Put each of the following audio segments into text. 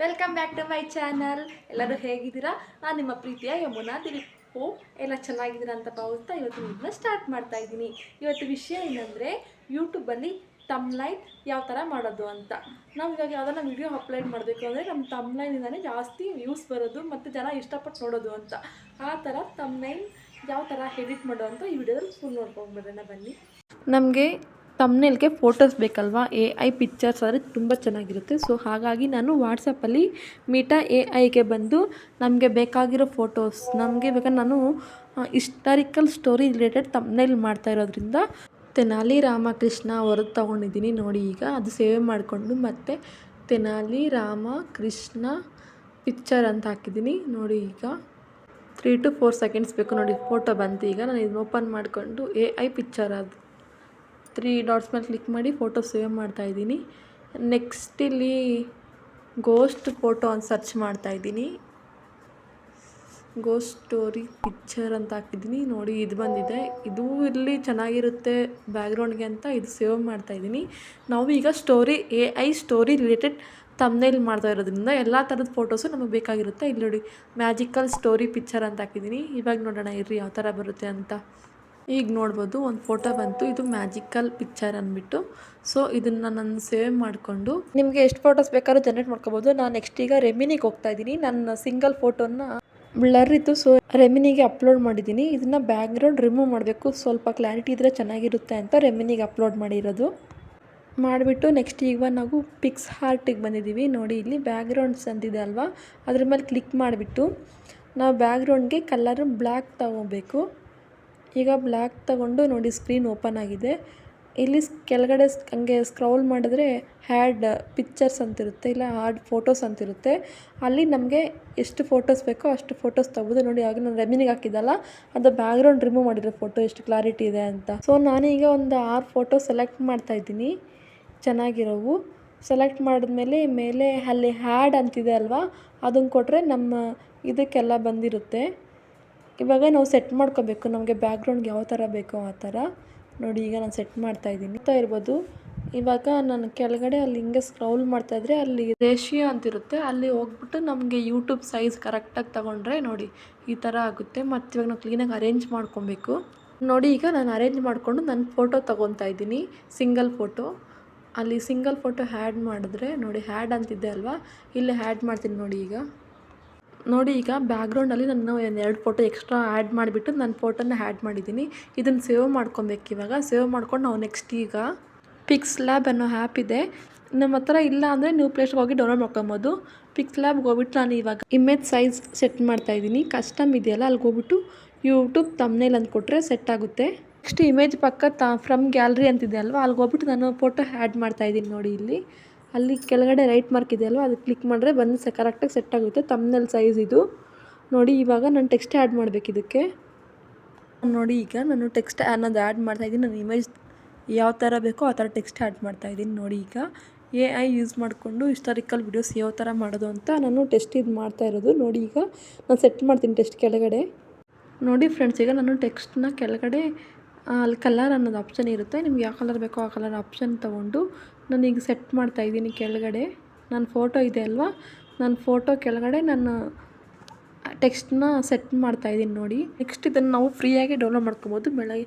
Welcome back to my channel. ಎಲ್ಲರೂ ಹೇಗಿದ್ದೀರಾ? ನಾನು ನಿಮ್ಮ ಪ್ರೀತಿಯ ಯಮುನಾ ದಿಲೀಪ್. ಎಲ್ಲ ಚೆನ್ನಾಗಿದ್ದೀರಾ ಅಂತ ಭಾವಿಸ್ತಾ ಇವತ್ತು ಇದನ್ನ ಸ್ಟಾರ್ಟ್ ಮಾಡ್ತಾ ಇದ್ದೀನಿ. ಇವತ್ತು ವಿಷಯ ಏನಂದರೆ ಯೂಟ್ಯೂಬಲ್ಲಿ ತಮ್ಲೈನ್ ಯಾವ ಥರ ಮಾಡೋದು ಅಂತ. ನಾವು ಇವಾಗ ಯಾವುದನ್ನ ವೀಡಿಯೋ ಅಪ್ಲೋಡ್ ಮಾಡಬೇಕು ಅಂದರೆ ನಮ್ಮ ತಮ್ಲೈನಿಂದಲೇ ಜಾಸ್ತಿ ವ್ಯೂಸ್ ಬರೋದು ಮತ್ತು ಜನ ಇಷ್ಟಪಟ್ಟು ನೋಡೋದು ಅಂತ. ಆ ಥರ ತಮ್ಲೈನ್ ಯಾವ ಥರ ಎಡಿಟ್ ಮಾಡೋದು ಅಂತ ಈ ವಿಡಿಯೋದಲ್ಲಿ ಫುಲ್ ನೋಡ್ಕೊಂಡ್ಬಿಡೋಣ ಬನ್ನಿ. ನಮಗೆ ತಮ್ನೇಲ್ಗೆ ಫೋಟೋಸ್ ಬೇಕಲ್ವಾ? AI ಪಿಕ್ಚರ್ಸ್ ಆದರೆ ತುಂಬ ಚೆನ್ನಾಗಿರುತ್ತೆ. ಸೊ ಹಾಗಾಗಿ ನಾನು ವಾಟ್ಸಪ್ಪಲ್ಲಿ ಮೀಟಾ AIಗೆ ಬಂದು ನಮಗೆ ಬೇಕಾಗಿರೋ ಫೋಟೋಸ್ ನಮಗೆ ಬೇಕಾದ್ರೆ ನಾನು ಹಿಸ್ಟಾರಿಕಲ್ ಸ್ಟೋರಿ ರಿಲೇಟೆಡ್ ತಮ್ನೇಲ್ ಮಾಡ್ತಾ ಇರೋದ್ರಿಂದ ತೆನಾಲಿ ರಾಮಕೃಷ್ಣ ಅವ್ರದ್ದು ತೊಗೊಂಡಿದ್ದೀನಿ ನೋಡಿ. ಈಗ ಅದು ಸೇವ್ ಮಾಡಿಕೊಂಡು ಮತ್ತು ತೆನಾಲಿ ರಾಮಕೃಷ್ಣ ಪಿಕ್ಚರ್ ಅಂತ ಹಾಕಿದ್ದೀನಿ ನೋಡಿ. ಈಗ 3 to 4 ಸೆಕೆಂಡ್ಸ್ ಬೇಕು ನೋಡಿ. ಫೋಟೋ ಬಂತು. ಈಗ ನಾನು ಇದನ್ನ ಓಪನ್ ಮಾಡಿಕೊಂಡು AI ಪಿಕ್ಚರ್ ಅದು 3 ಡಾಟ್ಸ್ ಮೇಲೆ ಕ್ಲಿಕ್ ಮಾಡಿ ಫೋಟೋ ಸೇವ್ ಮಾಡ್ತಾಯಿದ್ದೀನಿ. ನೆಕ್ಸ್ಟ್ ಇಲ್ಲಿ ಗೋಸ್ಟ್ ಫೋಟೋ ಅಂತ ಸರ್ಚ್ ಮಾಡ್ತಾಯಿದ್ದೀನಿ. ಗೋಸ್ಟ್ ಸ್ಟೋರಿ ಪಿಕ್ಚರ್ ಅಂತ ಹಾಕಿದ್ದೀನಿ ನೋಡಿ. ಇದು ಬಂದಿದೆ. ಇದು ಇಲ್ಲಿ ಚೆನ್ನಾಗಿರುತ್ತೆ ಬ್ಯಾಕ್ಗ್ರೌಂಡ್ಗೆ ಅಂತ ಇದು ಸೇವ್ ಮಾಡ್ತಾಯಿದ್ದೀನಿ. ನಾವು ಈಗ AI ಸ್ಟೋರಿ ರಿಲೇಟೆಡ್ ತಮ್ನೇಲ್ ಮಾಡ್ತಾ ಇರೋದ್ರಿಂದ ಎಲ್ಲ ಥರದ ಫೋಟೋಸು ನಮಗೆ ಬೇಕಾಗಿರುತ್ತೆ. ಇಲ್ಲಿ ನೋಡಿ ಮ್ಯಾಜಿಕಲ್ ಸ್ಟೋರಿ ಪಿಕ್ಚರ್ ಅಂತ ಹಾಕಿದ್ದೀನಿ. ಇವಾಗ ನೋಡೋಣ ಇರ್ರಿ ಯಾವ ಥರ ಬರುತ್ತೆ ಅಂತ. ಈಗ ನೋಡ್ಬೋದು ಒಂದು ಫೋಟೋ ಬಂತು. ಇದು ಮ್ಯಾಜಿಕಲ್ ಪಿಕ್ಚರ್ ಅಂದ್ಬಿಟ್ಟು. ಸೊ ಇದನ್ನು ನಾನು ಸೇವ್ ಮಾಡಿಕೊಂಡು ನಿಮಗೆ ಎಷ್ಟು ಫೋಟೋಸ್ ಬೇಕಾದ್ರೂ ಜನರೇಟ್ ಮಾಡ್ಕೋಬೋದು. ನಾನು ನೆಕ್ಸ್ಟ್ ಈಗ ರೆಮಿನಿಗೆ ಹೋಗ್ತಾ ಇದ್ದೀನಿ. ನನ್ನ ಸಿಂಗಲ್ ಫೋಟೋನ ಬ್ಲರ್ ಇತ್ತು, ಸೊ ರೆಮಿನಿಗೆ ಅಪ್ಲೋಡ್ ಮಾಡಿದ್ದೀನಿ. ಇದನ್ನು ಬ್ಯಾಕ್ಗ್ರೌಂಡ್ ರಿಮೂವ್ ಮಾಡಬೇಕು, ಸ್ವಲ್ಪ ಕ್ಲಾರಿಟಿ ಇದ್ದರೆ ಚೆನ್ನಾಗಿರುತ್ತೆ ಅಂತ ರೆಮಿನಿಗೆ ಅಪ್ಲೋಡ್ ಮಾಡಿರೋದು. ಮಾಡಿಬಿಟ್ಟು ನೆಕ್ಸ್ಟ್ ಈಗ ನಾವು ಪಿಕ್ಸ್ ಹಾರ್ಟಿಗೆ ಬಂದಿದ್ದೀವಿ ನೋಡಿ. ಇಲ್ಲಿ ಬ್ಯಾಕ್ಗ್ರೌಂಡ್ಸ್ ಅಂತಿದೆ ಅಲ್ವಾ, ಅದ್ರ ಮೇಲೆ ಕ್ಲಿಕ್ ಮಾಡಿಬಿಟ್ಟು ನಾವು ಬ್ಯಾಕ್ಗ್ರೌಂಡ್ಗೆ ಕಲರ್ ಬ್ಲ್ಯಾಕ್ ತಗೋಬೇಕು. ಈಗ ಬ್ಲ್ಯಾಕ್ ತಗೊಂಡು ನೋಡಿ ಸ್ಕ್ರೀನ್ ಓಪನ್ ಆಗಿದೆ. ಇಲ್ಲಿ ಕೆಳಗಡೆ ಹಂಗೆ ಸ್ಕ್ರೌಲ್ ಮಾಡಿದ್ರೆ ಹ್ಯಾಡ್ ಪಿಕ್ಚರ್ಸ್ ಅಂತಿರುತ್ತೆ, ಇಲ್ಲ ಆಡ್ ಫೋಟೋಸ್ ಅಂತಿರುತ್ತೆ. ಅಲ್ಲಿ ನಮಗೆ ಎಷ್ಟು ಫೋಟೋಸ್ ಬೇಕೋ ಅಷ್ಟು ಫೋಟೋಸ್ ತಗೋಬೋದು ನೋಡಿ. ಆಗ ನಾನು ರೆಮಿನಿಗೆ ಹಾಕಿದ್ದಲ್ಲ, ಅದು ಬ್ಯಾಕ್ಗ್ರೌಂಡ್ ರಿಮೂವ್ ಮಾಡಿರೋ ಫೋಟೋ ಎಷ್ಟು ಕ್ಲಾರಿಟಿ ಇದೆ ಅಂತ. ಸೊ ನಾನೀಗ ಒಂದು 6 ಫೋಟೋ ಸೆಲೆಕ್ಟ್ ಮಾಡ್ತಾಯಿದ್ದೀನಿ ಚೆನ್ನಾಗಿರೋವು. ಸೆಲೆಕ್ಟ್ ಮಾಡಿದ್ಮೇಲೆ ಮೇಲೆ ಅಲ್ಲಿ ಹ್ಯಾಡ್ ಅಂತಿದೆ ಅಲ್ವಾ, ಅದನ್ನು ಕೊಟ್ಟರೆ ನಮ್ಮ ಇದಕ್ಕೆಲ್ಲ ಬಂದಿರುತ್ತೆ. ಇವಾಗ ನಾವು ಸೆಟ್ ಮಾಡ್ಕೋಬೇಕು ನಮಗೆ ಬ್ಯಾಕ್ಗ್ರೌಂಡ್ಗೆ ಯಾವ ಥರ ಬೇಕೋ ಆ ಥರ ನೋಡಿ. ಈಗ ನಾನು ಸೆಟ್ ಮಾಡ್ತಾಯಿದ್ದೀನಿ ಇರ್ಬೋದು. ಇವಾಗ ನಾನು ಕೆಳಗಡೆ ಅಲ್ಲಿ ಹಿಂಗೆ ಸ್ಕ್ರೌಲ್ ಮಾಡ್ತಾಯಿದ್ರೆ ಅಲ್ಲಿ ರೇಷಿಯೋ ಅಂತಿರುತ್ತೆ, ಅಲ್ಲಿ ಹೋಗ್ಬಿಟ್ಟು ನಮಗೆ ಯೂಟ್ಯೂಬ್ ಸೈಜ್ ಕರೆಕ್ಟಾಗಿ ತೊಗೊಂಡ್ರೆ ನೋಡಿ ಈ ಥರ ಆಗುತ್ತೆ. ಮತ್ತು ಇವಾಗ ನಾವು ಕ್ಲೀನಾಗಿ ಅರೇಂಜ್ ಮಾಡ್ಕೊಬೇಕು ನೋಡಿ. ಈಗ ನಾನು ಅರೇಂಜ್ ಮಾಡಿಕೊಂಡು ನನ್ನ ಫೋಟೋ ತೊಗೊತಾ ಇದ್ದೀನಿ, ಸಿಂಗಲ್ ಫೋಟೋ. ಅಲ್ಲಿ ಸಿಂಗಲ್ ಫೋಟೋ ಹ್ಯಾಡ್ ಮಾಡಿದ್ರೆ ನೋಡಿ ಹ್ಯಾಡ್ ಅಂತಿದೆ ಅಲ್ವಾ, ಇಲ್ಲಿ ಹ್ಯಾಡ್ ಮಾಡ್ತೀನಿ ನೋಡಿ. ಈಗ ನೋಡಿ ಈಗ ಬ್ಯಾಕ್ಗ್ರೌಂಡಲ್ಲಿ ನಾನು 2 ಫೋಟೋ ಎಕ್ಸ್ಟ್ರಾ ಆ್ಯಡ್ ಮಾಡಿಬಿಟ್ಟು ನನ್ನ ಫೋಟೋನ ಆ್ಯಡ್ ಮಾಡಿದ್ದೀನಿ. ಇದನ್ನು ಸೇವ್ ಮಾಡ್ಕೊಬೇಕು. ಇವಾಗ ಸೇವ್ ಮಾಡ್ಕೊಂಡು ನಾವು ನೆಕ್ಸ್ಟ್ ಈಗ ಪಿಕ್ಸ್ ಲ್ಯಾಬ್ ಅನ್ನೋ ಆ್ಯಪ್ ಇದೆ ನಮ್ಮ ಹತ್ರ. ಇಲ್ಲ ಅಂದರೆ ನೀವು ಪ್ಲೇಸ್ಟೋರ್ಗೆ ಹೋಗಿ ಡೌನ್ಲೋಡ್ ಮಾಡ್ಕೊಬೋದು. ಪಿಕ್ಸ್ ಲ್ಯಾಬ್ಗೆ ಹೋಗ್ಬಿಟ್ಟು ನಾನು ಇವಾಗ ಇಮೇಜ್ ಸೈಜ್ ಸೆಟ್ ಮಾಡ್ತಾಯಿದ್ದೀನಿ. ಕಸ್ಟಮ್ ಇದೆಯಲ್ಲ ಅಲ್ಲಿಗೆ ಹೋಗ್ಬಿಟ್ಟು ಯೂಟ್ಯೂಬ್ ತಮ್ನೇಲ್ ಅಂತ ಕೊಟ್ಟರೆ ಸೆಟ್ ಆಗುತ್ತೆ. ನೆಕ್ಸ್ಟ್ ಇಮೇಜ್ ಪಕ್ಕ ಫ್ರಮ್ ಗ್ಯಾಲರಿ ಅಂತಿದೆ ಅಲ್ವಾ, ಅಲ್ಲಿಗೆ ಹೋಗ್ಬಿಟ್ಟು ನಾನು ಫೋಟೋ ಆ್ಯಡ್ ಮಾಡ್ತಾಯಿದ್ದೀನಿ ನೋಡಿ. ಇಲ್ಲಿ ಅಲ್ಲಿ ಕೆಳಗಡೆ ರೈಟ್ ಮಾರ್ಕ್ ಇದೆ ಅಲ್ವಾ, ಅದು ಕ್ಲಿಕ್ ಮಾಡಿದ್ರೆ ಬಂದು ಕರೆಕ್ಟಾಗಿ ಸೆಟ್ ಆಗುತ್ತೆ ತಮ್ನೇಲ್ ಸೈಜ್ ಇದು ನೋಡಿ. ಇವಾಗ ನಾನು ಟೆಕ್ಸ್ಟ್ ಆ್ಯಡ್ ಮಾಡಬೇಕು ಇದಕ್ಕೆ ನೋಡಿ. ಈಗ ನಾನು ಟೆಕ್ಸ್ಟ್ ಅನ್ನೋದು ಆ್ಯಡ್ ಮಾಡ್ತಾಯಿದ್ದೀನಿ. ನನ್ನ ಇಮೇಜ್ ಯಾವ ಥರ ಬೇಕೋ ಆ ಥರ ಟೆಕ್ಸ್ಟ್ ಆ್ಯಡ್ ಮಾಡ್ತಾಯಿದ್ದೀನಿ ನೋಡಿ. ಈಗ AI ಯೂಸ್ ಮಾಡಿಕೊಂಡು ಹಿಸ್ಟಾರಿಕಲ್ ವಿಡಿಯೋಸ್ ಯಾವ ಥರ ಮಾಡೋದು ಅಂತ ನಾನು ಟೆಸ್ಟ್ ಇದು ಮಾಡ್ತಾ ಇರೋದು ನೋಡಿ. ಈಗ ನಾನು ಸೆಟ್ ಮಾಡ್ತೀನಿ ಟೆಕ್ಸ್ಟ್ ಕೆಳಗಡೆ ನೋಡಿ ಫ್ರೆಂಡ್ಸ್. ಈಗ ನಾನು ಟೆಕ್ಸ್ಟ್ನ ಕೆಳಗಡೆ ಅಲ್ಲಿ ಕಲರ್ ಅನ್ನೋದು ಆಪ್ಷನ್ ಇರುತ್ತೆ, ನಿಮ್ಗೆ ಯಾವ ಕಲರ್ ಬೇಕೋ ಆ ಕಲರ್ ಆಪ್ಷನ್ ತೊಗೊಂಡು ನಾನೀಗ ಸೆಟ್ ಮಾಡ್ತಾಯಿದ್ದೀನಿ ಕೆಳಗಡೆ. ನನ್ನ ಫೋಟೋ ಇದೆ ಅಲ್ವಾ, ನನ್ನ ಫೋಟೋ ಕೆಳಗಡೆ ನಾನು ಟೆಕ್ಸ್ಟ್ನ ಸೆಟ್ ಮಾಡ್ತಾಯಿದ್ದೀನಿ ನೋಡಿ. ನೆಕ್ಸ್ಟ್ ಇದನ್ನು ನಾವು ಫ್ರೀಯಾಗಿ ಡೌನ್ಲೋಡ್ ಮಾಡ್ಕೊಬೋದು. ಬೆಳಗ್ಗೆ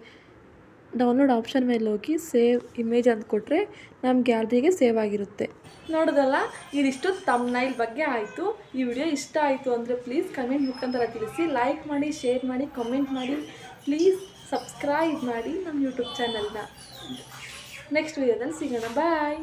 ಡೌನ್ಲೋಡ್ ಆಪ್ಷನ್ ಮೇಲೆ ಹೋಗಿ ಸೇವ್ ಇಮೇಜ್ ಅಂತ ಕೊಟ್ಟರೆ ನಮ್ಮ ಗ್ಯಾಲರಿಗೆ ಸೇವ್ ಆಗಿರುತ್ತೆ. ನೋಡೋದಲ್ಲ, ಇದಿಷ್ಟು ತಮ್ನೈಲ್ ಬಗ್ಗೆ ಆಯಿತು. ಈ ವಿಡಿಯೋ ಇಷ್ಟ ಆಯಿತು ಅಂದರೆ ಪ್ಲೀಸ್ ಕಮೆಂಟ್ ಮುಖಾಂತರ ತಿಳಿಸಿ. ಲೈಕ್ ಮಾಡಿ, ಶೇರ್ ಮಾಡಿ, ಕಮೆಂಟ್ ಮಾಡಿ. ಪ್ಲೀಸ್ ಸಬ್ಸ್ಕ್ರೈಬ್ ಮಾಡಿ ನಮ್ಮ ಯೂಟ್ಯೂಬ್ ಚಾನಲ್ನ. ನೆಕ್ಸ್ಟ್ ವಿಡಿಯೋದಲ್ಲಿ ಸಿಗೋಣ. ಬಾಯ್.